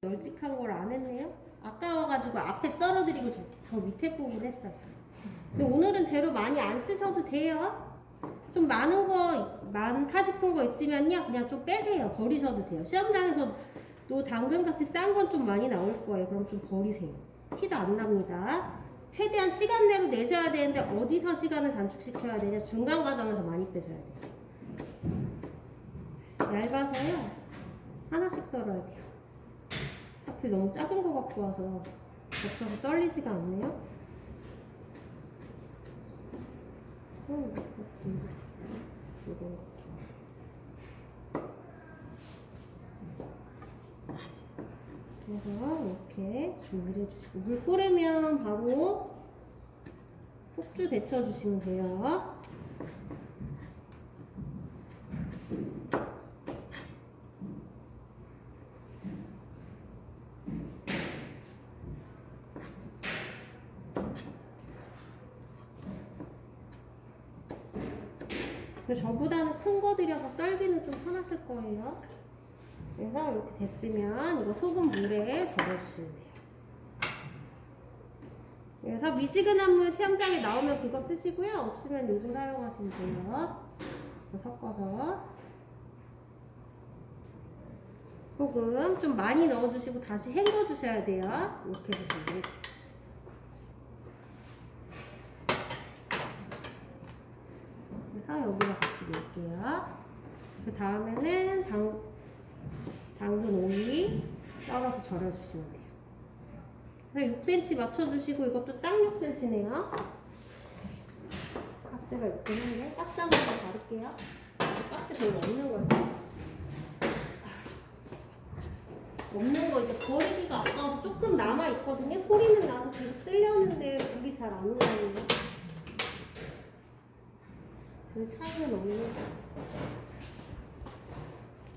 널찍한 걸 안 했네요. 아까워가지고 앞에 썰어드리고 저 밑에 부분 했어요. 근데 오늘은 재료 많이 안 쓰셔도 돼요. 좀 많은 거, 많다 싶은 거 있으면요, 그냥 좀 빼세요. 버리셔도 돼요. 시험장에서 또 당근같이 싼 건 좀 많이 나올 거예요. 그럼 좀 버리세요. 티도 안 납니다. 최대한 시간 내로 내셔야 되는데 어디서 시간을 단축시켜야 되냐? 중간 과정에서 많이 빼셔야 돼요. 얇아서요, 하나씩 썰어야 돼요. 하필 너무 작은 거 갖고 와서 겹쳐서 떨리지가 않네요. 그래서 이렇게 준비를 해주시고, 물 끓으면 바로 숙주 데쳐주시면 돼요. 저보다는 큰 거 들여서 썰기는 좀 편하실 거예요. 그래서 이렇게 됐으면 이거 소금 물에 절여주시면 돼요. 그래서 미지근한 물 시험장에 나오면 그거 쓰시고요. 없으면 요거 사용하시면 돼요. 섞어서 소금 좀 많이 넣어주시고 다시 헹궈주셔야 돼요. 이렇게 해주시면 돼요. 그래서 여기다 같이 넣을게요. 그 다음에는 당근 오이 썰어서 절여주시면 돼요. 그래서 6cm 맞춰주시고, 이것도 딱 6cm네요. 가스가 있긴 한데 가스 한번 더 바를게요. 가스 별로 없는 거였어요. 없는 거 이제 버리기가 아까워서 조금 남아있거든요. 소리는 나서 계속 쓰려는데 불이 잘 안 올라오네요. 그 차이는 없는 거.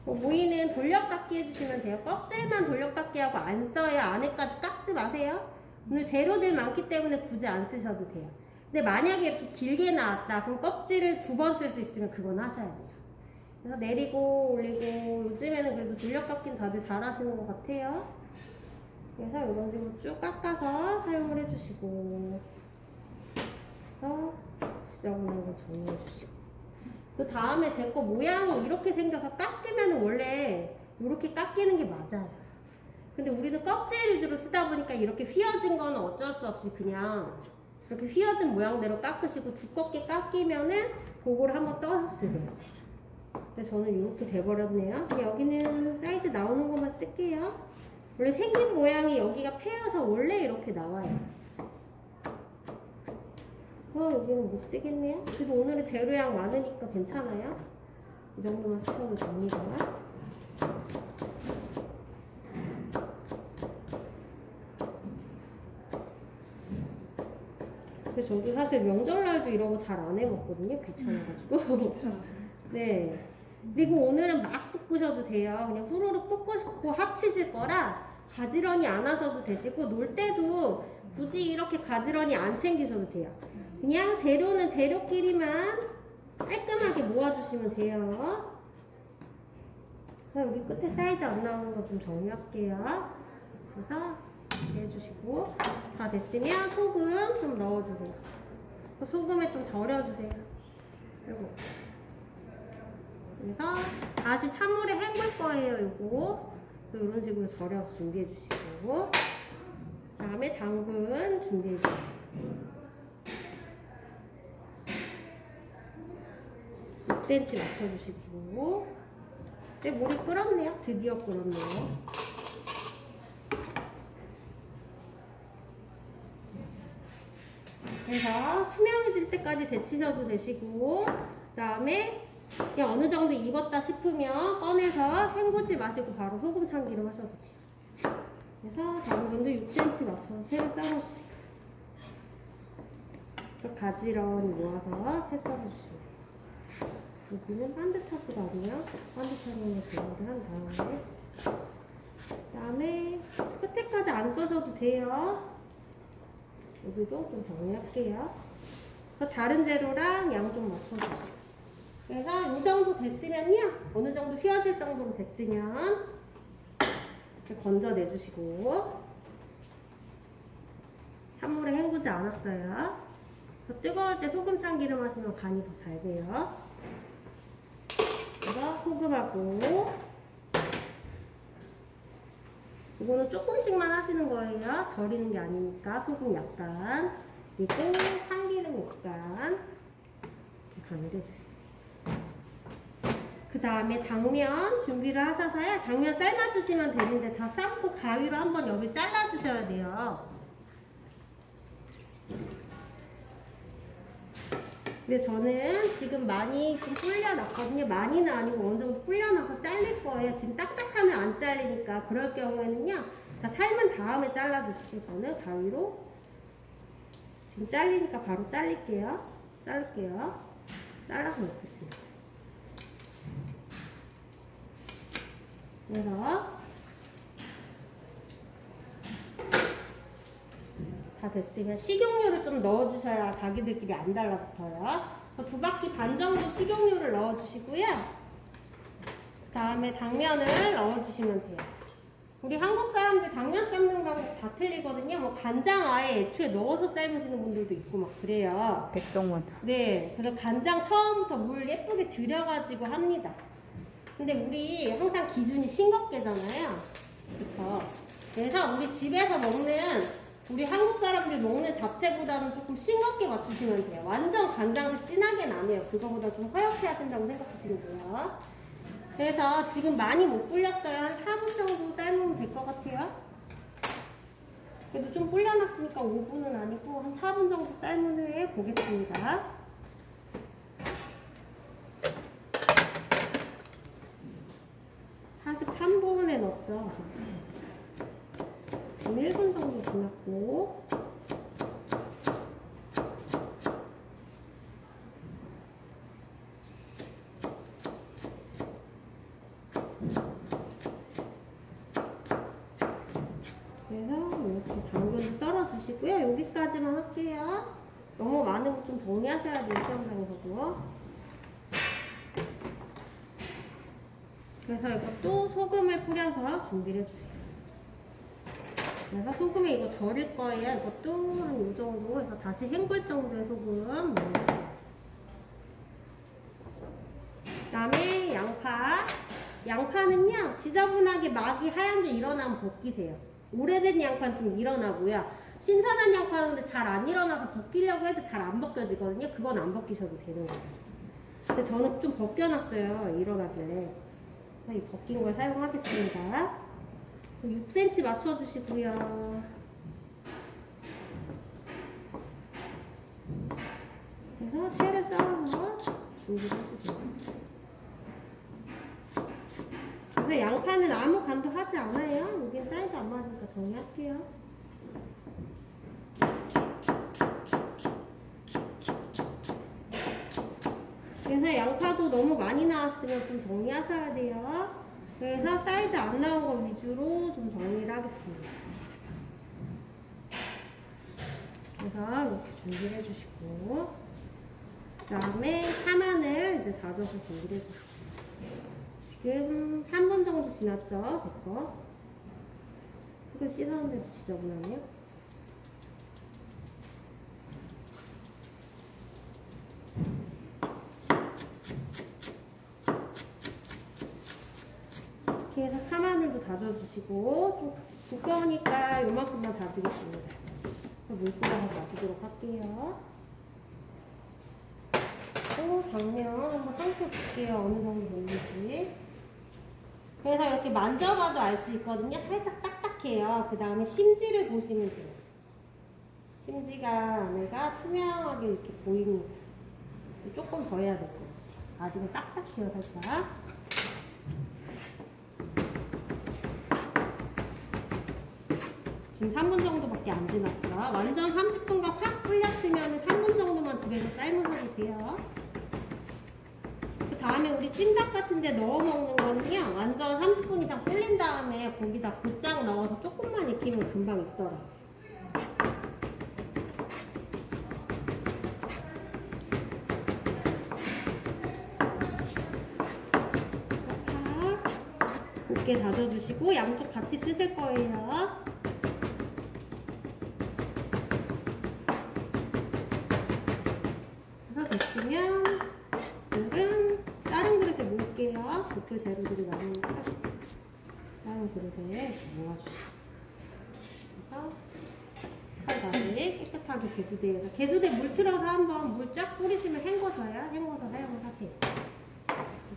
오이는 돌려깎기 해주시면 돼요. 껍질만 돌려깎기 하고 안 써요. 안에까지 깎지 마세요. 오늘 재료들 많기 때문에 굳이 안 쓰셔도 돼요. 근데 만약에 이렇게 길게 나왔다, 그럼 껍질을 2번 쓸 수 있으면 그건 하셔야 돼요. 그래서 내리고 올리고, 요즘에는 그래도 돌려깎기는 다들 잘 하시는 것 같아요. 그래서 이런 식으로 쭉 깎아서 사용을 해주시고, 그래서 지저분한 거 정리해주시고, 그 다음에 제 거 모양이 이렇게 생겨서 깎이면 원래 이렇게 깎이는 게 맞아요. 근데 우리는 껍질 위주로 쓰다 보니까 이렇게 휘어진 거는 어쩔 수 없이 그냥 이렇게 휘어진 모양대로 깎으시고, 두껍게 깎이면은 그거를 한번 떠서 쓰세요. 근데 저는 이렇게 돼버렸네요. 여기는 사이즈 나오는 것만 쓸게요. 원래 생긴 모양이 여기가 패여서 원래 이렇게 나와요. 여기는 못 쓰겠네요. 그래도 오늘은 재료양 많으니까 괜찮아요. 이 정도만 쓰셔도 됩니다. 근데 저도 사실 명절날도 이러고 잘 안 해먹거든요. 귀찮아가지고. 귀찮아서. 네. 그리고 오늘은 막 볶으셔도 돼요. 그냥 후루룩 볶으시고 합치실 거라 가지런히 안 하셔도 되시고, 놀 때도 굳이 이렇게 가지런히 안 챙기셔도 돼요. 그냥 재료는 재료끼리만 깔끔하게 모아주시면 돼요. 여기 끝에 사이즈 안 나오는 거 좀 정리할게요. 그래서 이렇게 해주시고, 다 됐으면 소금 좀 넣어주세요. 소금에 좀 절여주세요. 그리고 그래서 다시 찬물에 헹굴 거예요. 요거 이런 식으로 절여서 준비해 주시고, 그 다음에 당근 준비해 주시고, 6cm 맞춰주시고. 이제 물이 끓었네요. 드디어 끓었네요. 그래서 투명해질 때까지 데치셔도 되시고, 그 다음에 그냥 어느 정도 익었다 싶으면 꺼내서 헹구지 마시고 바로 소금 참기름 하셔도 돼요. 그래서 당근도 6cm 맞춰서 채를 썰어주세요. 가지런히 모아서 채 썰어주시면 돼요. 여기는 반듯하지거든요. 반듯하게 정리를 한 다음에, 그 다음에 끝에까지 안 써셔도 돼요. 여기도 좀 정리할게요. 그래서 다른 재료랑 양 좀 맞춰주시고, 그래서 이 정도 됐으면요, 어느 정도 휘어질 정도로 됐으면 건져내주시고, 찬물에 헹구지 않았어요. 더 뜨거울 때 소금 참기름 하시면 간이 더 잘 돼요. 그래서 소금하고, 이거는 조금씩만 하시는 거예요. 절이는 게 아니니까 소금 약간, 그리고 참기름 약간 이렇게 간을 해주세요. 그 다음에 당면 준비를 하셔서요. 당면 삶아주시면 되는데 다 삶고 가위로 한번 여기 잘라주셔야 돼요. 근데 저는 지금 많이 좀 불려놨거든요. 많이는 아니고 어느 정도 불려놔서 잘릴 거예요. 지금 딱딱하면 안 잘리니까 그럴 경우에는요. 다 삶은 다음에 잘라주시고 저는 가위로 지금 잘리니까 바로 자를게요. 잘라서 넣겠습니다. 그래서 다 됐으면 식용유를 좀 넣어주셔야 자기들끼리 안 달라붙어요. 2바퀴 반 정도 식용유를 넣어주시고요. 그 다음에 당면을 넣어주시면 돼요. 우리 한국 사람들 당면 삶는 방법 다 틀리거든요. 뭐 간장 아예 애초에 넣어서 삶으시는 분들도 있고 막 그래요. 백종원. 네, 그래서 간장 처음부터 물 예쁘게 들여가지고 합니다. 근데 우리 항상 기준이 싱겁게잖아요. 그쵸? 그래서 우리 집에서 먹는 우리 한국 사람들 먹는 잡채보다는 조금 싱겁게 맞추시면 돼요. 완전 간장도 진하게는 안 해요. 그거보다 좀 허옇게 하신다고 생각하시면 돼요. 그래서 지금 많이 못 불렸어요. 한 4분 정도 삶으면 될 것 같아요. 그래도 좀 불려놨으니까 5분은 아니고 한 4분 정도 삶은 후에 보겠습니다. 43분에 넣었죠. 지금 1분 정도 지났고, 그래서 이렇게 당근도 썰어주시고요. 여기까지만 할게요. 너무 많은 거 좀 정리하셔야 돼요, 시험장에서도. 그래서 이것도 소금을 뿌려서 준비를 해주세요. 그래서 소금에 이거 절일 거예요. 이것도 한 이 정도 해서 다시 헹굴 정도의 소금 넣어주세요. 그 다음에 양파. 양파는요, 지저분하게 막이 하얀 게 일어나면 벗기세요. 오래된 양파는 좀 일어나고요. 신선한 양파는 근데 잘 안 일어나서 벗기려고 해도 잘 안 벗겨지거든요. 그건 안 벗기셔도 되는 거예요. 근데 저는 좀 벗겨놨어요. 일어나길래. 이 벗긴 걸 사용하겠습니다. 6cm 맞춰주시고요. 그래서 채를 썰어서 준비를 해주세요. 그래서 양파는 아무 간도 하지 않아요. 여긴 사이즈 안 맞으니까 정리할게요. 그래서 양파도 너무 많이 나왔으면 좀 정리하셔야 돼요. 그래서 사이즈 안 나온 거 위주로 좀 정리를 하겠습니다. 그래서 이렇게 준비를 해주시고, 그 다음에 파마늘 이제 다져서 준비를 해주시고, 지금 3분 정도 지났죠, 제 거. 이거 씻었는데도 지저분하네요. 이렇게 해서 파마늘도 다져주시고, 좀 두꺼우니까 요만큼만 다지겠습니다. 물 뿌려서 다지도록 할게요. 또 당면 한번 삶겨줄게요. 어느 정도 됐는지. 그래서 이렇게 만져봐도 알 수 있거든요. 살짝 딱딱해요. 그 다음에 심지를 보시면 돼요. 심지가 안에가 투명하게 이렇게 보입니다. 조금 더 해야 될 것 같아요. 아직은 딱딱해요, 살짝. 지금 3분 정도밖에 안 지났죠. 완전 30분간 확 불렸으면 3분 정도만 집에서 삶으셔도 돼요. 그 다음에 우리 찜닭 같은 데 넣어 먹는 거는요, 완전 30분 이상 불린 다음에 거기다 고장 넣어서 조금만 익히면 금방 익더라고요. 얇게 다져주시고 양쪽 같이 쓰실 거예요. 그래서 됐으면 물은 다른 그릇에 모을게요. 도풀 재료들이 많으니까 다른 그릇에 모아주시고, 그래서 칼다리 깨끗하게 개수대에서, 개수대 물 틀어서 한번 물 쫙 뿌리시면 헹궈져요. 헹궈서 사용을 하세요.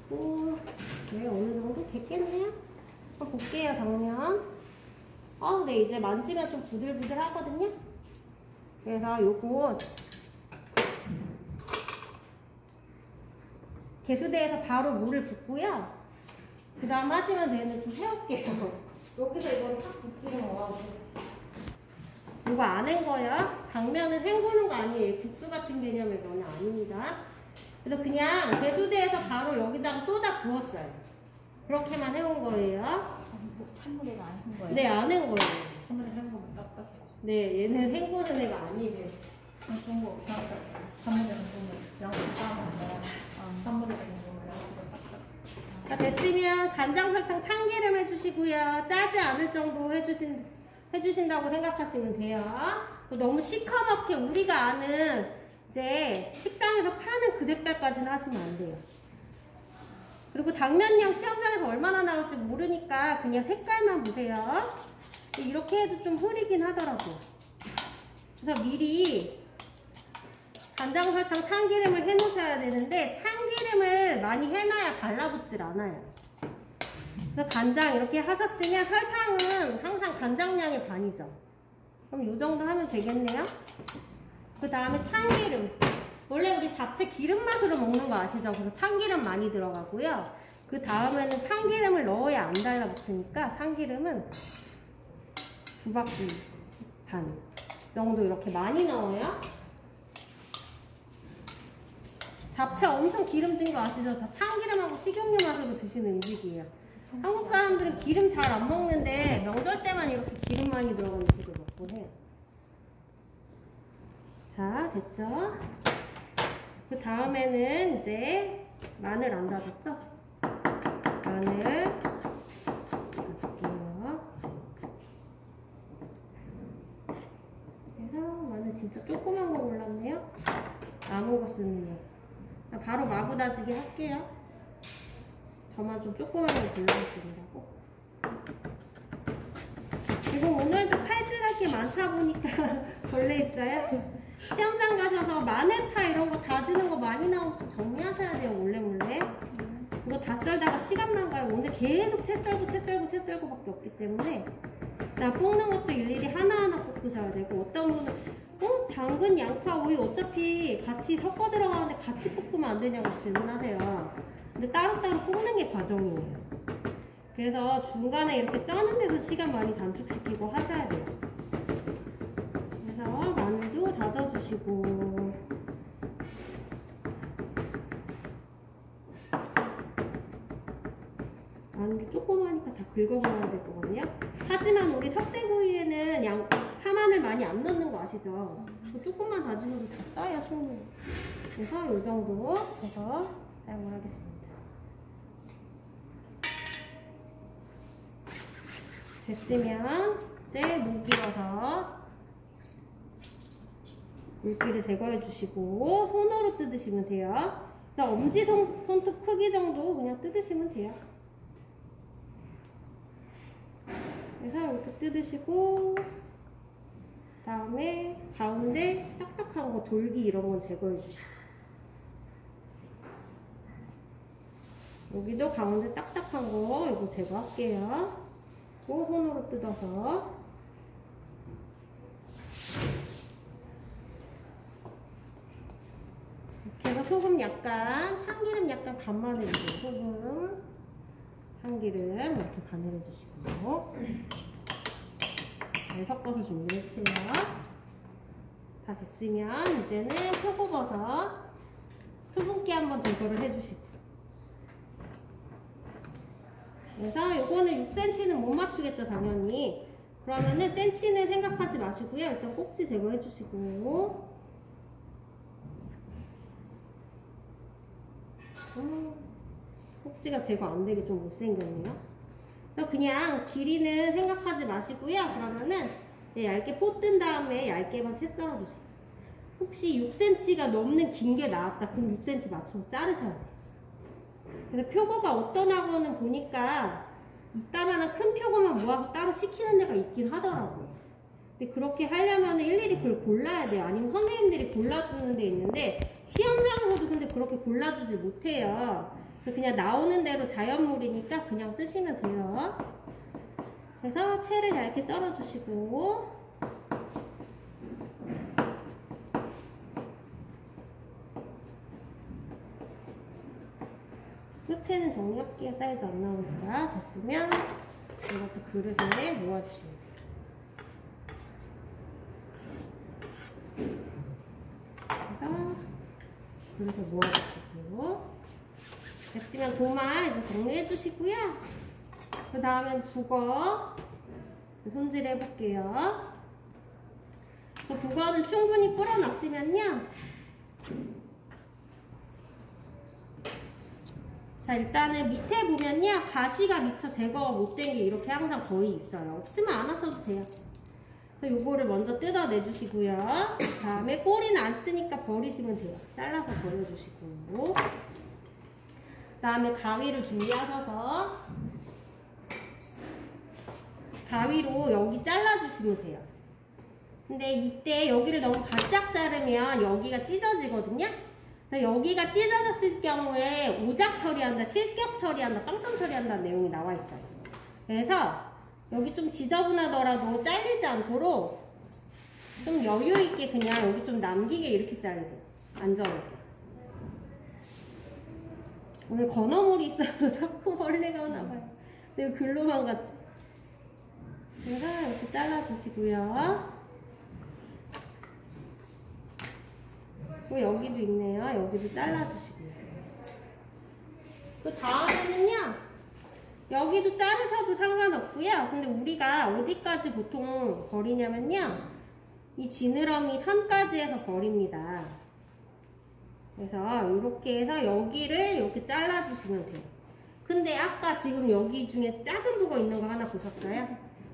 그리고 네, 어느 정도 됐겠네요. 한번 볼게요. 당면. 네, 이제 만지면 좀 부들부들 하거든요. 그래서 요거 개수대에서 바로 물을 붓고요. 그 다음 하시면 되는데 좀 세울게요. 여기서 이건 탁 붓기는 거. 이거 안 헹궈요. 당면은 헹구는 거 아니에요. 국수 같은 개념의 면은 아닙니다. 그래서 그냥 개수대에서 바로 여기다가 쏟아 부었어요. 그렇게만 해온 거예요. 찬물에가 안 한 거예요? 네, 안 한 거예요. 찬물에 헹구면 딱딱해. 네, 얘는 헹구는 애가 아니에요. 그런 거 찬물에 헹구면 양파 싸면 찬물에 헹구면 양파가 딱딱. 자, 됐으면 간장, 설탕, 참기름 해주시고요. 짜지 않을 정도 해주신다고 생각하시면 돼요. 너무 시커멓게 우리가 아는 이제 식당에서 파는 그 색깔까지는 하시면 안 돼요. 그리고 당면량 시험장에서 얼마나 나올지 모르니까 그냥 색깔만 보세요. 이렇게 해도 좀 흐리긴 하더라고요. 그래서 미리 간장, 설탕, 참기름을 해놓으셔야 되는데 참기름을 많이 해놔야 달라붙질 않아요. 그래서 간장 이렇게 하셨으면 설탕은 항상 간장량의 반이죠. 그럼 이 정도 하면 되겠네요. 그 다음에 참기름. 원래 우리 잡채 기름 맛으로 먹는 거 아시죠? 그래서 참기름 많이 들어가고요. 그 다음에는 참기름을 넣어야 안 달라붙으니까 참기름은 2바퀴 반 정도 이렇게 많이 넣어요. 잡채 엄청 기름진 거 아시죠? 다 참기름하고 식용유 맛으로 드시는 음식이에요. 한국 사람들은 기름 잘 안 먹는데 명절 때만 이렇게 기름 많이 들어간 음식을 먹곤 해요. 자, 됐죠? 그 다음에는 이제 마늘 안 다졌죠? 마늘 다질게요. 그래서 마늘 진짜 조그만 거 골랐네요. 남은 거 쓰는 거. 바로 마구 다지기 할게요. 저만 좀 조그만 거 골라주신다고. 그리고 오늘도 칼질할 게 많다 보니까 벌레 있어요. 시험장 가셔서 마늘파 이런 거 다지는 거 많이 나오면 좀 정리하셔야 돼요. 몰래. 이거 다 썰다가 시간만 가요. 오늘 계속 채 썰고 밖에 없기 때문에 볶는 것도 일일이 하나하나 볶으셔야 되고, 어떤 분은 당근, 양파, 오이 어차피 같이 섞어 들어가는데 같이 볶으면 안 되냐고 질문하세요. 근데 따로따로 볶는 게 과정이에요. 그래서 중간에 이렇게 써는 데서 시간 많이 단축시키고 하셔야 돼요. 그래서 마늘도 다져주시고, 마늘이 조그마니까 다 긁어버려야 될 거거든요. 하지만 우리 석쇠구이에는 파마늘 많이 안 넣는 거 아시죠? 조금만 다지셔도 다 써요, 충분히. 그래서 이 정도 해서 사용을 하겠습니다. 됐으면 이제 물기러서 물기를 제거해 주시고 손으로 뜯으시면 돼요. 그래서 엄지 손톱 크기 정도 그냥 뜯으시면 돼요. 그래서 이렇게 뜯으시고, 다음에 가운데 딱딱한 거, 돌기 이런 건 제거해 주시고, 여기도 가운데 딱딱한 거 이거 제거할게요. 또 손으로 뜯어서 이렇게 해서 소금 약간, 참기름 약간 간만 해주세요. 소금, 참기름 이렇게 간을 해주시고 잘 섞어서 준비해주세요. 다 됐으면 이제는 표고버섯 수분기 한번 제거를 해주시고, 그래서 요거는 6cm는 못 맞추겠죠, 당연히. 그러면은 cm는 생각하지 마시고요. 일단 꼭지 제거해 주시고, 꼭지가 제거 안 되게 좀 못생겼네요. 그냥 길이는 생각하지 마시고요. 그러면은 얇게 포 뜬 다음에 얇게만 채 썰어주세요. 혹시 6cm가 넘는 긴 게 나왔다. 그럼 6cm 맞춰서 자르셔야 돼요. 그래서 표고가 어떤 학원은 보니까 이따만한 큰 표고만 모아서 따로 시키는 데가 있긴 하더라고요. 근데 그렇게 하려면 일일이 그걸 골라야 돼요. 아니면 선생님들이 골라주는 데 있는데 시험장에서도 근데 그렇게 골라주질 못해요. 그래서 그냥 나오는 대로 자연물이니까 그냥 쓰시면 돼요. 그래서 채를 얇게 썰어주시고 끝에는 정리할게요. 사이즈 안 나오니까. 됐으면 이것도 그릇에 모아주시면 돼요. 그래서 그릇에 모아주시고 됐으면 도마 이제 정리해 주시고요. 그 다음엔 북어 손질 해볼게요. 그 북어는 충분히 불어놨으면요. 자, 일단은 밑에 보면요. 가시가 미처 제거가 못된 게 이렇게 항상 거의 있어요. 없으면 안 하셔도 돼요. 그래서 요거를 먼저 뜯어내 주시고요. 그 다음에 꼬리는 안 쓰니까 버리시면 돼요. 잘라서 버려주시고. 그 다음에 가위를 준비하셔서 가위로 여기 잘라주시면 돼요. 근데 이때 여기를 너무 바짝 자르면 여기가 찢어지거든요. 여기가 찢어졌을 경우에 오작 처리한다, 실격 처리한다, 빵점 처리한다는 내용이 나와 있어요. 그래서 여기 좀 지저분하더라도 잘리지 않도록 좀 여유 있게 그냥 여기 좀 남기게 이렇게 자르세요. 안전하게. 오늘 건어물이 있어서 자꾸 벌레가 오나봐요. 근데 글로만 같이. 그래서 이렇게 잘라주시고요. 여기도 있네요. 여기도 잘라주시고요. 그 다음에는요. 여기도 자르셔도 상관없고요. 근데 우리가 어디까지 보통 버리냐면요. 이 지느러미 선까지 해서 버립니다. 그래서 이렇게 해서 여기를 이렇게 잘라주시면 돼요. 근데 아까 지금 여기 중에 작은 북어 있는 거 하나 보셨어요?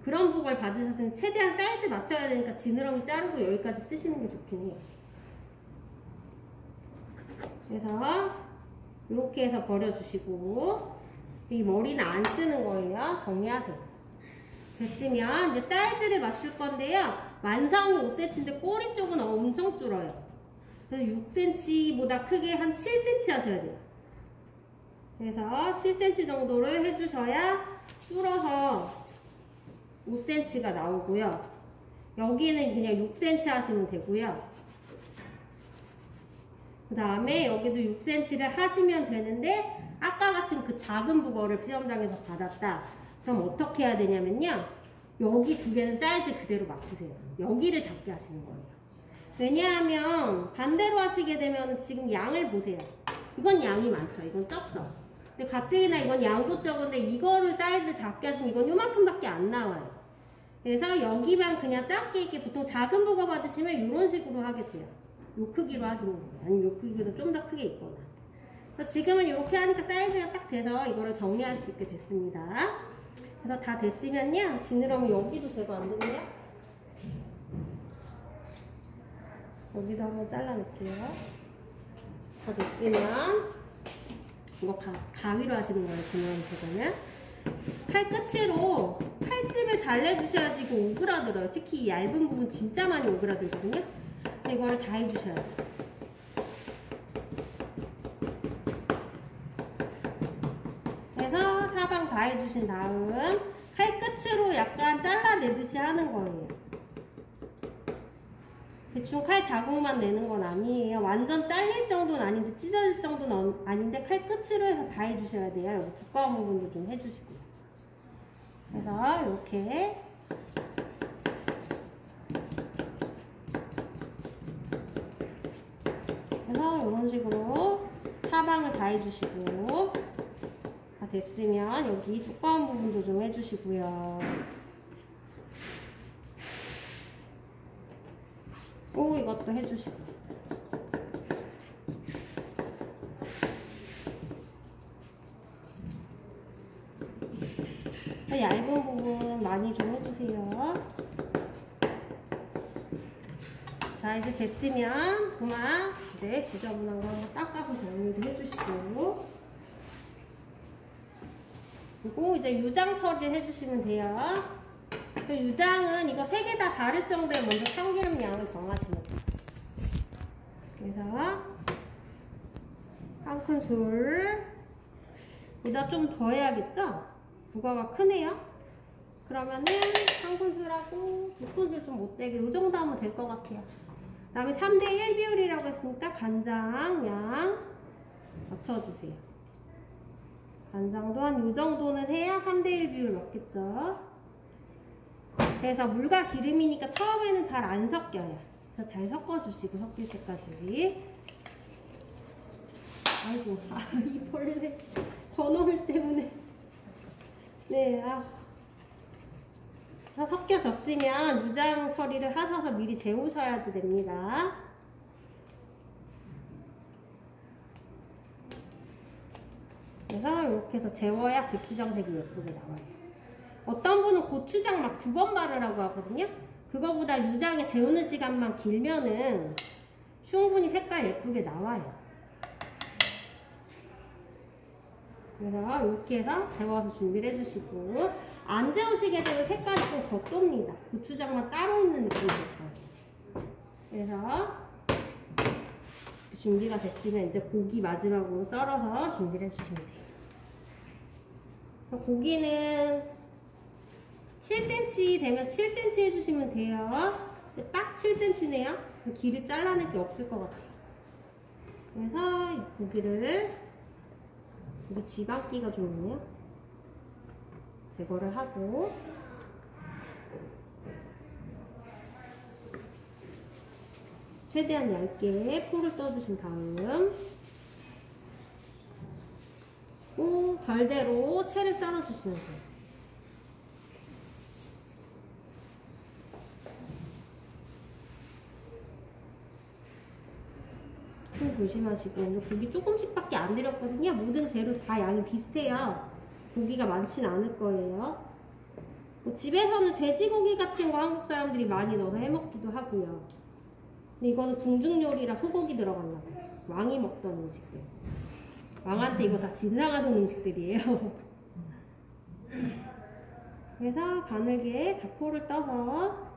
그런 북어를 받으셨으면 최대한 사이즈 맞춰야 되니까 지느러미 자르고 여기까지 쓰시는 게 좋긴 해요. 그래서 이렇게 해서 버려주시고 이 머리는 안 쓰는 거예요. 정리하세요. 됐으면 이제 사이즈를 맞출 건데요. 완성이 5cm인데 꼬리 쪽은 엄청 줄어요. 그래서 6cm보다 크게 한 7cm 하셔야 돼요. 그래서 7cm 정도를 해주셔야 줄어서 5cm가 나오고요. 여기는 그냥 6cm 하시면 되고요. 그 다음에 여기도 6cm를 하시면 되는데 아까 같은 그 작은 북어를 시험장에서 받았다. 그럼 어떻게 해야 되냐면요. 여기 두 개는 사이즈 그대로 맞추세요. 여기를 작게 하시는 거예요. 왜냐하면 반대로 하시게 되면 지금 양을 보세요. 이건 양이 많죠. 이건 적죠. 근데 가뜩이나 이건 양도 적은데 이거를 사이즈 작게 하시면 이건 요만큼밖에 안 나와요. 그래서 여기만 그냥 작게 이렇게 보통 작은 북어 받으시면 이런 식으로 하게 돼요. 요 크기로 하시는 거예요. 아니면 요 크기로 좀 더 크게 있거나. 그래서 지금은 이렇게 하니까 사이즈가 딱 돼서 이거를 정리할 수 있게 됐습니다. 그래서 다 됐으면요. 지느러미 여기도 제거 안 됐네요. 여기도 한번 잘라낼게요. 다 됐으면 이거 가위로 하시는 거예요. 지느러미 제거는. 팔 끝으로 칼집을 잘 내주셔야지 이거 오그라들어요. 특히 이 얇은 부분 진짜 많이 오그라들거든요. 이걸 다 해주셔야 돼요. 그래서 사방 다 해주신 다음 칼 끝으로 약간 잘라내듯이 하는 거예요. 대충 칼 자국만 내는 건 아니에요. 완전 잘릴 정도는 아닌데 찢어질 정도는 아닌데 칼 끝으로 해서 다 해주셔야 돼요. 여기 두꺼운 부분도 좀 해주시고요. 그래서 이렇게 그래서 이런 식으로 사방을 다 해주시고 다 됐으면 여기 두꺼운 부분도 좀 해주시고요. 또 이것도 해주시고 그래서 얇은 부분 많이 좀 해주세요. 자, 이제 됐으면 그만 이제 지저분한 거 한번 닦아서 정리를 해주시고, 그리고 이제 유장 처리를 해주시면 돼요. 그 유장은 이거 3개 다 바를 정도에 먼저 참기름 양을 정하시면 돼요. 그래서 한 큰술 보다 좀 더 해야겠죠? 부가가 크네요. 그러면은 한 큰술하고 2큰술 좀 못되게 이 정도 하면 될 것 같아요. 그 다음에 3대1 비율이라고 했으니까 간장 양 맞춰주세요. 간장도 한 이 정도는 해야 3대1 비율 맞겠죠? 그래서 물과 기름이니까 처음에는 잘 안 섞여요. 그래서 잘 섞어주시고, 섞일 때까지. 아이고, 이 벌레 번호물 때문에. 네, 다 섞여졌으면 유장 처리를 하셔서 미리 재우셔야지 됩니다. 그래서 이렇게 해서 재워야 고추장색이 예쁘게 나와요. 어떤 분은 고추장 막 2번 바르라고 하거든요. 그거보다 유장에 재우는 시간만 길면은 충분히 색깔 예쁘게 나와요. 그래서 이렇게 해서 재워서 준비를 해주시고, 안 재우시게 되면 색깔이 좀 겉돕니다. 고추장만 따로 있는 느낌이 있어요. 그래서 준비가 됐으면 이제 고기 마지막으로 썰어서 준비를 해주시면 돼요. 고기는 7cm 되면 7cm 해주시면 돼요. 딱 7cm네요. 길을 잘라낼 게 없을 것 같아요. 그래서 이 고기를, 여기 지방기가 좀 있네요. 제거를 하고, 최대한 얇게 포를 떠주신 다음, 결대로 채를 썰어주시면 돼요. 조심하시고, 고기 조금씩밖에 안 들였거든요. 모든 재료 다 양이 비슷해요. 고기가 많지는 않을 거예요. 집에서는 돼지고기 같은 거 한국 사람들이 많이 넣어서 해먹기도 하고요. 근데 이거는 궁중 요리라 소고기 들어갔나 봐요. 왕이 먹던 음식들. 왕한테 이거 다 진상하던 음식들이에요. 그래서 가늘게 다 포를 떠서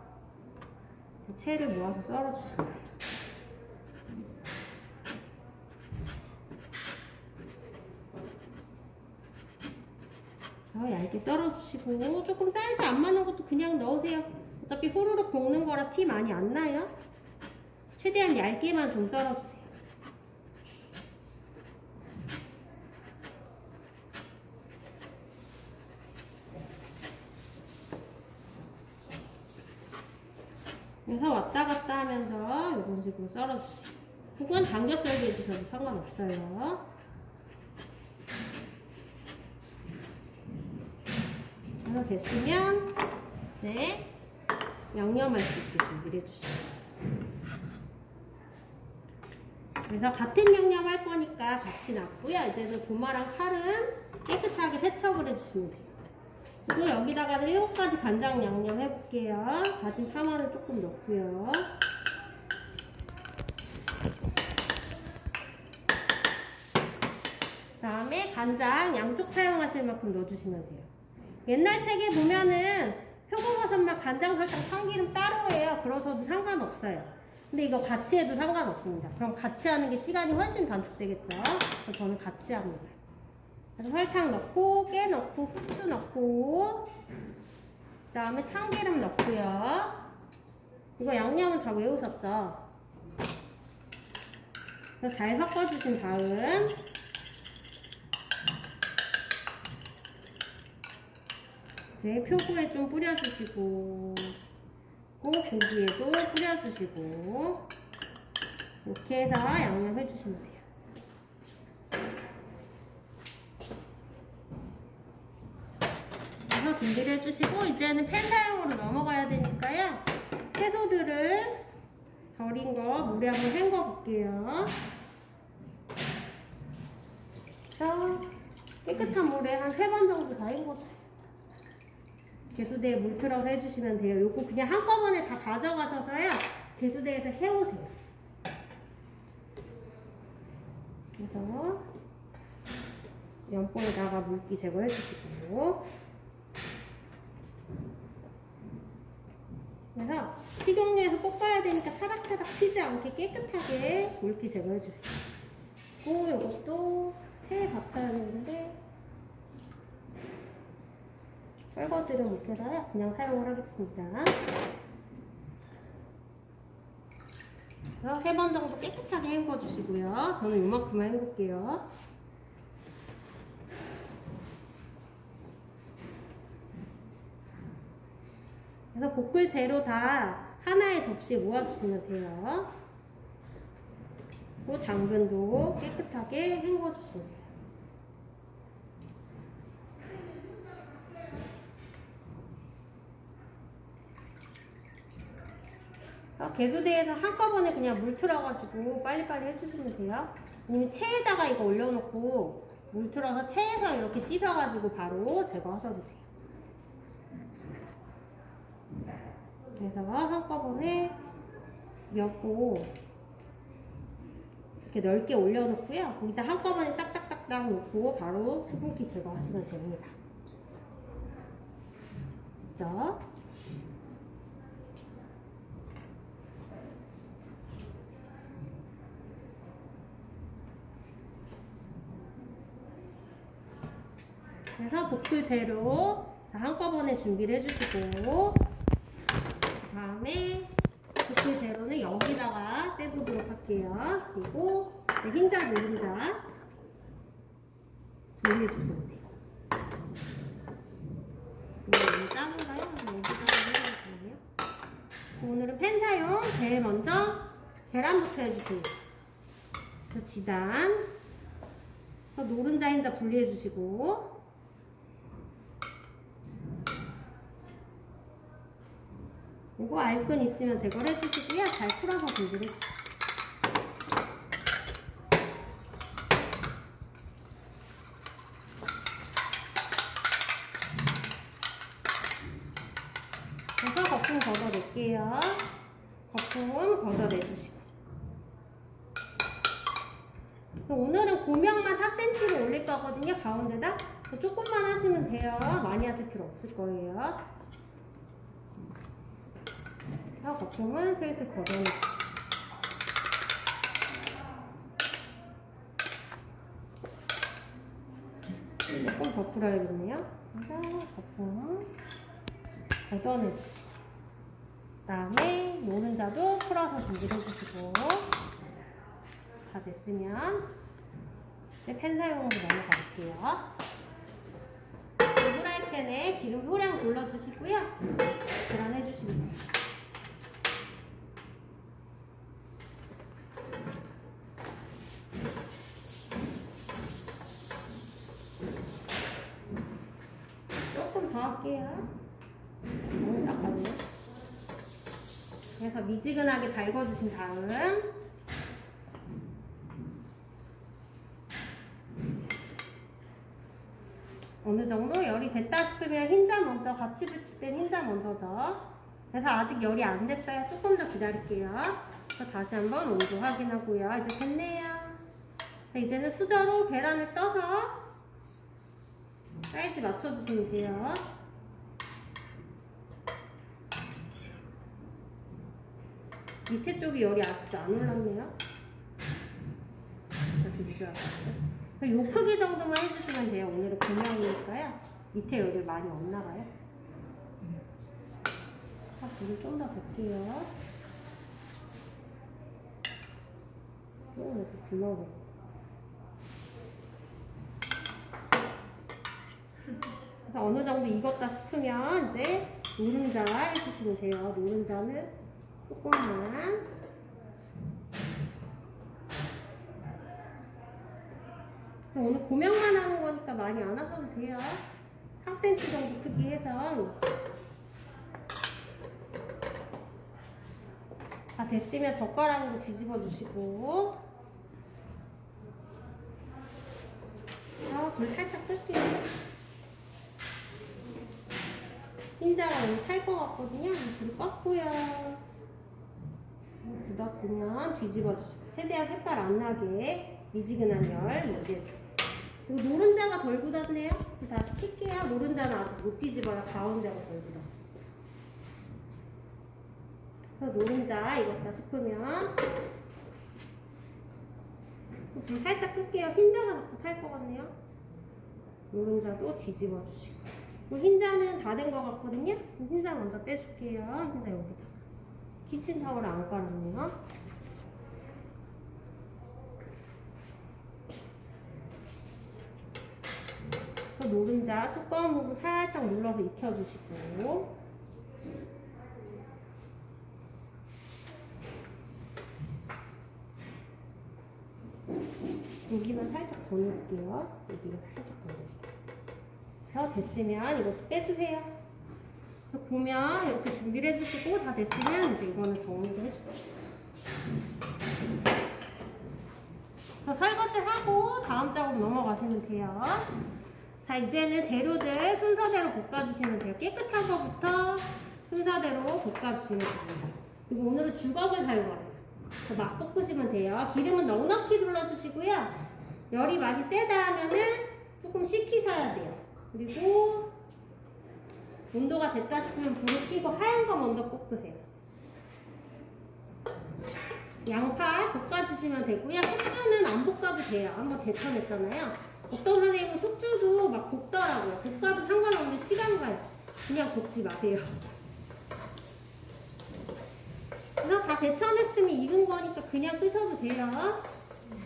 채를 모아서 썰어주시면 돼요. 얇게 썰어주시고, 조금 사이즈 안 맞는 것도 그냥 넣으세요. 어차피 후루룩 볶는 거라 티 많이 안 나요. 최대한 얇게만 좀 썰어주세요. 그래서 왔다 갔다 하면서 이런 식으로 썰어주세요. 혹은 당겨 썰기 해주셔도 상관없어요. 그래서 됐으면 이제 양념할 수 있게 준비를 해주시면 돼요. 그래서 같은 양념 할 거니까 같이 놨고요. 이제는 도마랑 칼은 깨끗하게 세척을 해주시면 돼요. 그리고 여기다가는 7가지 간장 양념 해볼게요. 다진 파마늘 조금 넣고요. 그 다음에 간장 양쪽 사용하실 만큼 넣어주시면 돼요. 옛날 책에 보면은 표고버섯만 간장, 설탕, 참기름 따로 해요. 그러셔도 상관없어요. 근데 이거 같이 해도 상관없습니다. 그럼 같이 하는 게 시간이 훨씬 단축되겠죠. 그래서 저는 같이 합니다. 그래서 설탕 넣고, 깨 넣고, 후추 넣고, 그 다음에 참기름 넣고요. 이거 양념은 다 외우셨죠? 그래서 잘 섞어주신 다음 이제 표고에 좀 뿌려주시고, 고기에도 뿌려주시고, 이렇게 해서 양념 해주시면 돼요. 그래서 준비를 해주시고, 이제는 팬 사용으로 넘어가야 되니까요. 채소들을 절인 거 물에 한번 헹궈 볼게요. 자, 깨끗한 물에 한 3번 정도 다 헹궈주세요. 개수대에 물 틀어서 해주시면 돼요. 요거 그냥 한꺼번에 다 가져가셔서요. 개수대에서 해오세요. 그래서 연봉에다가 물기 제거해 주시고, 그래서 식용유에서 볶아야 되니까 타닥타닥 튀지 않게 깨끗하게 물기 제거해 주세요. 그리고 이것도 체에 받쳐야 되는데 설거지를 못해서 그냥 사용을 하겠습니다. 그래서 3번 정도 깨끗하게 헹궈 주시고요. 저는 이만큼만 헹굴게요. 그래서 볶을 재료 다 하나의 접시에 모아주시면 돼요. 그리고 당근도 깨끗하게 헹궈주시면 돼요. 개수대에서 한꺼번에 그냥 물 틀어가지고 빨리빨리 해주시면 돼요. 아니면 체에다가 이거 올려놓고 물 틀어서 체에서 이렇게 씻어가지고 바로 제거하셔도 돼요. 그래서 한꺼번에 몇 고 이렇게 넓게 올려놓고요. 거기다 한꺼번에 딱딱딱딱 놓고 바로 수분기 제거하시면 됩니다. 그죠? 그래서 볶을 재료 다 한꺼번에 준비를 해주시고, 그 다음에 볶을 재료는 여기다가 떼보도록 할게요. 그리고 흰자, 노른자 분리해주시면 돼요. 이거 작은가요? 여기다가 해주시면 오늘은 팬 사용. 제일 먼저 계란부터 해주세요. 그래서 지단, 노른자, 흰자 분리해주시고, 이거 알끈 있으면 제거를 해주시고요. 잘 풀어서 분리를 해주세요. 그래서 거품 걷어낼게요. 거품 걷어내주시고. 오늘은 고명만 4cm로 올릴 거거든요. 가운데다 조금만 하시면 돼요. 많이 하실 필요 없을 거예요. 거품은 슬슬 걷어내고, 조금 더 풀어야겠네요. 그래서 거품 걷어내주시고, 그 다음에 노른자도 풀어서 준비해주시고, 다 됐으면 이제 팬 사용으로 넘어갈게요. 프라이팬에 기름 소량 둘러주시고요. 계란해주시면 돼요. 할게요. 너무 나가네. 그래서 미지근하게 달궈주신 다음 어느 정도 열이 됐다 싶으면 흰자 먼저, 같이 붙일 땐 흰자 먼저죠. 그래서 아직 열이 안 됐어요. 조금 더 기다릴게요. 그래서 다시 한번 온도 확인하고요. 이제 됐네요. 이제는 수저로 계란을 떠서 사이즈 맞춰주시면 돼요. 밑에 쪽이 열이 아직도 안 올랐네요. 요 크기 정도만 해주시면 돼요. 오늘은 고명이니까요. 밑에 열이 많이 없나봐요. 물을 좀 더 붓게요. 좀 이렇게 불러보고. 그래서 어느 정도 익었다 싶으면 이제 노른자 해주시면 돼요. 노른자는 조금만. 오늘 고명만 하는 거니까 많이 안 하셔도 돼요. 4cm 정도 크기 해서. 다 됐으면 젓가락으로 뒤집어 주시고, 불 살짝 끌게요. 흰자가 너무 탈 것 같거든요. 불을 껐고요. 굳었으면 뒤집어 주시고 최대한 색깔 안 나게 미지근한 열 유지해주세요. 그리고 노른자가 덜 굳었네요. 다시 킬게요. 노른자는 아직 못 뒤집어요. 가운데가 덜 굳어. 그래서 노른자 익었다 싶으면 불 살짝 끌게요. 흰자가 자꾸 탈 것 같네요. 노른자도 뒤집어 주시고. 흰자는 다 된 것 같거든요. 흰자 먼저 빼줄게요. 흰자 여기다. 키친타월 안 깔았네요. 노른자 두꺼운 부분 살짝 눌러서 익혀주시고, 여기만 살짝 더 넣을게요. 여기가 살짝 더 넣을게요. 됐으면 이것도 빼주세요. 보면 이렇게 준비를 해주시고 다 됐으면 이제 이거는 정리를 해주세요. 설거지 하고 다음 작업 넘어가시면 돼요. 자, 이제는 재료들 순서대로 볶아주시면 돼요. 깨끗한 거부터 순서대로 볶아주시면 됩니다. 그리고 오늘은 주걱을 사용하세요. 막 볶으시면 돼요. 기름은 넉넉히 둘러주시고요. 열이 많이 세다 하면은 조금 식히셔야 돼요. 그리고 온도가 됐다 싶으면 불을 켜고 하얀 거 먼저 볶으세요. 양파 볶아주시면 되고요. 숙주는 안 볶아도 돼요. 한번 데쳐냈잖아요. 어떤 선생님은 숙주도 막 볶더라고요. 볶아도 상관없는데 시간 가요. 그냥 볶지 마세요. 그래서 다 데쳐냈으면 익은 거니까 그냥 끄셔도 돼요.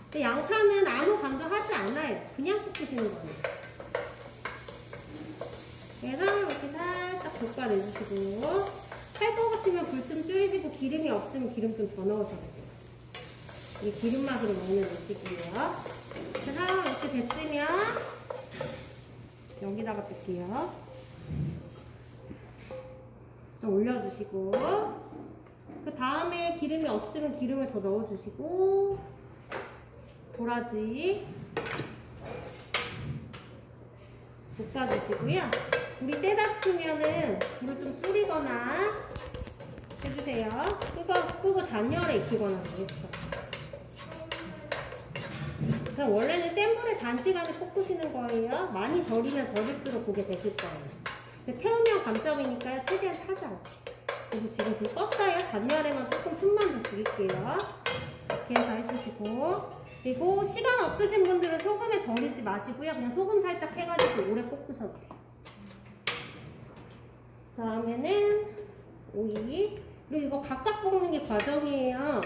근데 양파는 아무 간도 하지 않아요. 그냥 볶으시는 거예요. 그래서 이렇게 살짝 볶아내주시고, 할 것 같으면 불 좀 줄이시고, 기름이 없으면 기름 좀 더 넣으셔야 돼요. 이 기름 맛으로 먹는 음식이에요. 그래서 이렇게 됐으면 여기다가 뺄게요. 올려주시고, 그 다음에 기름이 없으면 기름을 더 넣어주시고, 도라지 볶아주시고요. 불이 세다 싶으면은 불을 좀 줄이거나 해주세요. 끄고 잔열에 익히거나 해주세요. 원래는 센 불에 단시간에 볶으시는 거예요. 많이 절이면 절일수록 그게 되실 거예요. 태우면 감점이니까요. 최대한 타지 않게. 그리고 지금 불 껐어요. 잔열에만 조금 숨만 더 줄일게요. 이렇게 해서 해주시고, 그리고 시간 없으신 분들은 소금에 절이지 마시고요. 그냥 소금 살짝 해가지고 오래 볶으셔도 돼요. 그 다음에는 오이. 그리고 이거 각각 볶는 게 과정이에요.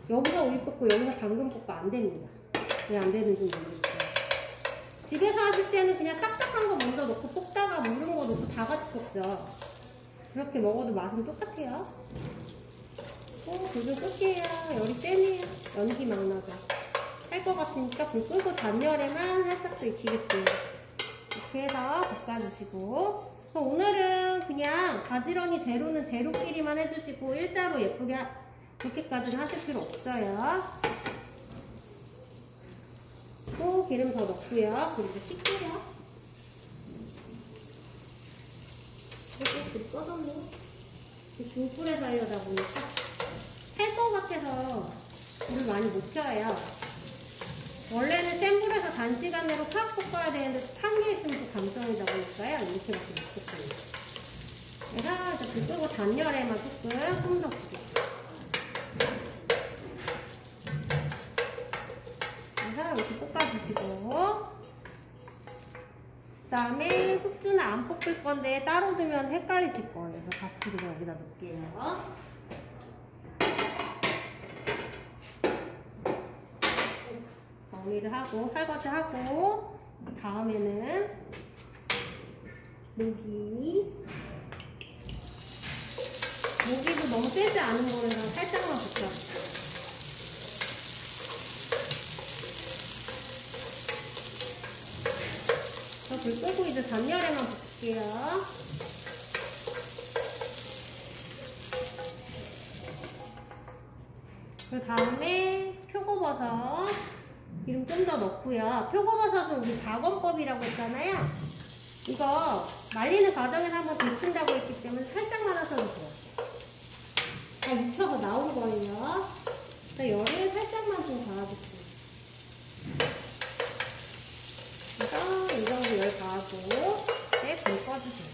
여기서 오이 볶고 여기서 당근 볶고 안 됩니다. 왜 안 되는지 모르겠어요. 집에서 하실 때는 그냥 딱딱한 거 먼저 넣고 볶다가 뭐 이런 거 넣고 다 같이 볶죠. 그렇게 먹어도 맛은 똑같아요. 불 좀 끌게요. 열이 세네요. 연기 막 나죠. 할 것 같으니까 불 끄고 잔열에만 살짝 더 익히겠어요. 이렇게 해서 볶아주시고, 오늘은 그냥 가지런히 재료는 재료끼리만 해주시고 일자로 예쁘게 그렇게까지는 하실 필요 없어요. 또 기름 더 넣고요. 그리고 씻게요. 이렇게 불 꺼졌네. 중불에서 하려다 보니까 할 것 같아서 불을 많이 못 켜요. 원래는 센 불에서 단시간으로 팍 볶아야 되는데 탄 게 있으면 또 감점이다 보니까요. 이렇게밖에 못 볶아요. 그래서 불 끄고 잔열에만 조금 손 넣고. 그래서 이렇게 볶아주시고, 그 다음에 숙주는 안 볶을 건데 따로 두면 헷갈리실 거예요. 그래서 같이 그냥 여기다 넣을게요. 정리를 하고 설거지 하고, 그 다음에는 모기도 너무 세지 않은 거에서 살짝만 볶아주세요. 불 끄고 이제 잔열에만 볶을게요. 그 다음에 표고버섯 기름 좀 더 넣고요. 표고버섯은 우리 작원법이라고 했잖아요. 이거 말리는 과정에서 한번 데친다고 했기 때문에 살짝만 하셔도 돼요. 다 익혀서 나온 거예요. 열을 살짝만 좀 가아줄게요. 그래서 이 정도 열 가하고 이제 불 꺼주세요.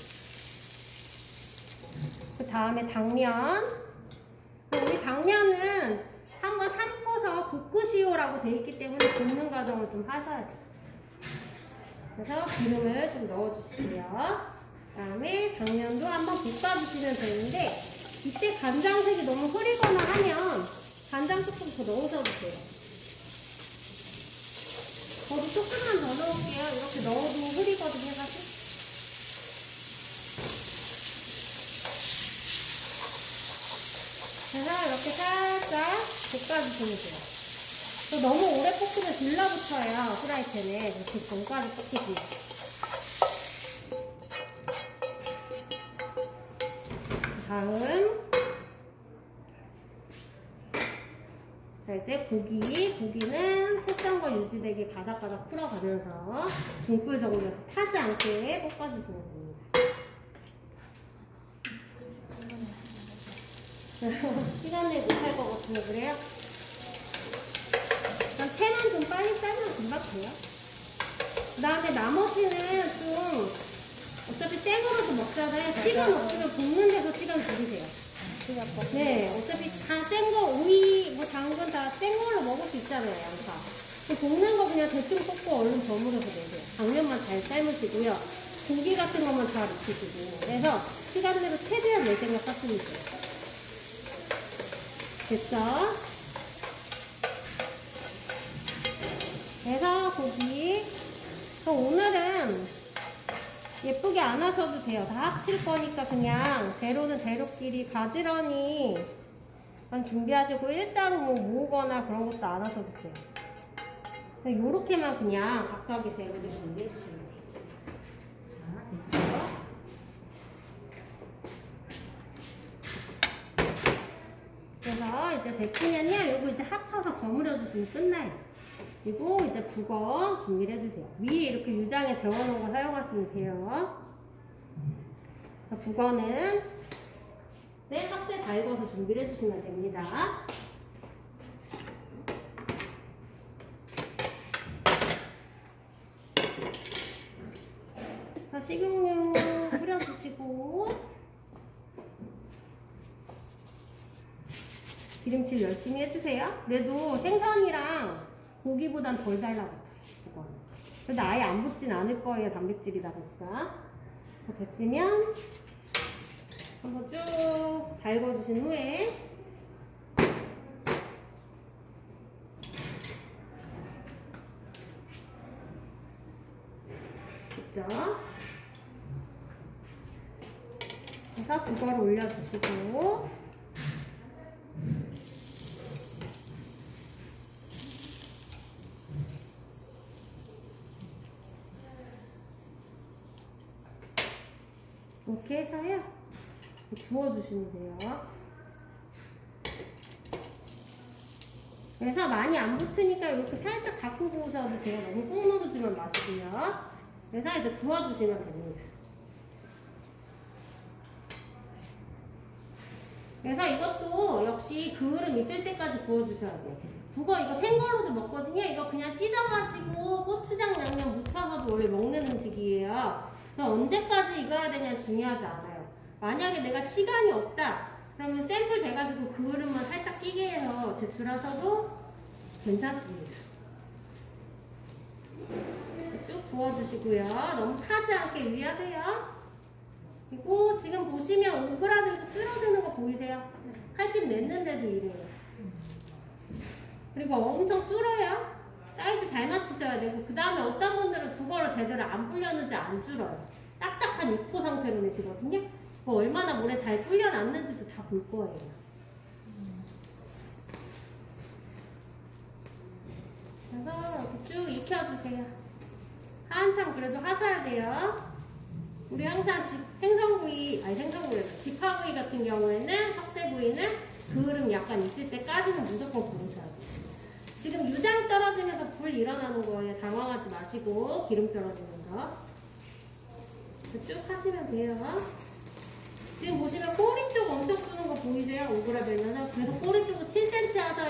그 다음에 당면. 우리 당면은 한번 삶고서 볶으시오라고 되어 있기 때문에 볶는 과정을 좀 하셔야 돼요. 그래서 기름을 좀 넣어주시고요. 그 다음에 당면도 한번 볶아주시면 되는데 이때 간장색이 너무 흐리거나 하면 간장 조금 더 넣으셔도 돼요. 저도 조금만 더 넣을게요. 이렇게 넣어도 흐리거든요, 사실. 그래서 이렇게 살짝 볶아주시면 돼요. 또 너무 오래 볶으면 들러붙어요, 프라이팬에. 이렇게 전까지 볶으시면. 다음. 자, 이제 고기는 채썬 거 유지되게 가닥가닥 풀어가면서 중불 정도에서 타지 않게 볶아주시면 됩니다. 시간 내에 못할 것 같은데 그래요? 그럼 채만 좀 빨리 삶으면 금방 돼요. 그 다음에 나머지는 좀 어차피 생으로도 먹잖아요. 시간 없으면 볶는 데서 시간 들이세요. 네, 어차피 다 센 거, 오이, 뭐 당근 다 센 걸로 먹을 수 있잖아요, 양파. 볶는 거 그냥 대충 볶고 얼른 버무려서 내세요. 당면만 잘 삶으시고요. 고기 같은 것만 잘 익히시고. 그래서 시간대로 최대한 낼 생각 하시면 돼요. 됐죠? 그래서 고기. 오늘은 예쁘게 안 하셔도 돼요. 다 합칠 거니까 그냥 재료는 재료끼리 가지런히 준비하시고 일자로 뭐 모으거나 그런 것도 안 하셔도 돼요. 그냥 요렇게만 그냥 각각의 재료들 준비해 주시면 돼요. 자, 됐죠? 그래서 이제 데치면요, 요거 이제 합쳐서 버무려 주시면 끝나요. 그리고 이제 북어 준비를 해주세요. 위에 이렇게 유장에 재워놓은 거 사용하시면 돼요. 북어는 hab세 달궈서 준비를 해주시면 됩니다. 식용유 뿌려주시고 기름칠 열심히 해주세요. 그래도 생선이랑 고기보단 덜 달라붙어요, 그거는. 그래도 아예 안 붙진 않을 거예요, 단백질이다 보니까. 됐으면 한번 쭉 달궈주신 후에 됐죠? 그래서 그거를 올려주시고 이렇게 해서요 부어주시면 돼요. 그래서 많이 안 붙으니까 이렇게 살짝 잡고 구우셔도 돼요. 너무 꾹 누르지만 마시고요. 그래서 이제 구워주시면 됩니다. 그래서 이것도 역시 그을음 있을 때까지 구워주셔야 돼요. 북어 이거 생걸로도 먹거든요. 이거 그냥 찢어가지고 고추장 양념 묻혀서도 원래 먹는 음식이에요. 언제까지 익어야 되냐 중요하지 않아요. 만약에 내가 시간이 없다 그러면 샘플 돼가지고 그을음만 살짝 끼게 해서 제출하셔도 괜찮습니다. 쭉 부어주시고요. 너무 타지 않게 유의하세요. 그리고 지금 보시면 오그라들고 줄어드는 거 보이세요? 칼집 냈는데도 이래요. 그리고 엄청 줄어요. 사이즈 잘 맞추셔야 되고, 그 다음에 어떤 분들은 북어를 제대로 안 불렸는지 안 줄어요. 딱딱한 입포 상태로 내시거든요. 얼마나 물에 잘 불려놨는지도 다 볼 거예요. 그래서 이렇게 쭉 익혀주세요. 한참 그래도 하셔야 돼요. 우리 항상 생선구이, 직화구이 같은 경우에는 석쇠구이는 그을음 약간 있을 때까지는 무조건 구우셔야 돼요. 지금 유장 떨어지면서 불 일어나는 거예요. 당황하지 마시고 기름 떨어지는 거. 쭉 하시면 돼요. 지금 보시면 꼬리 쪽 엄청 뜨는 거 보이세요? 오그라들면서. 그래서 꼬리 쪽은 7cm 하셔야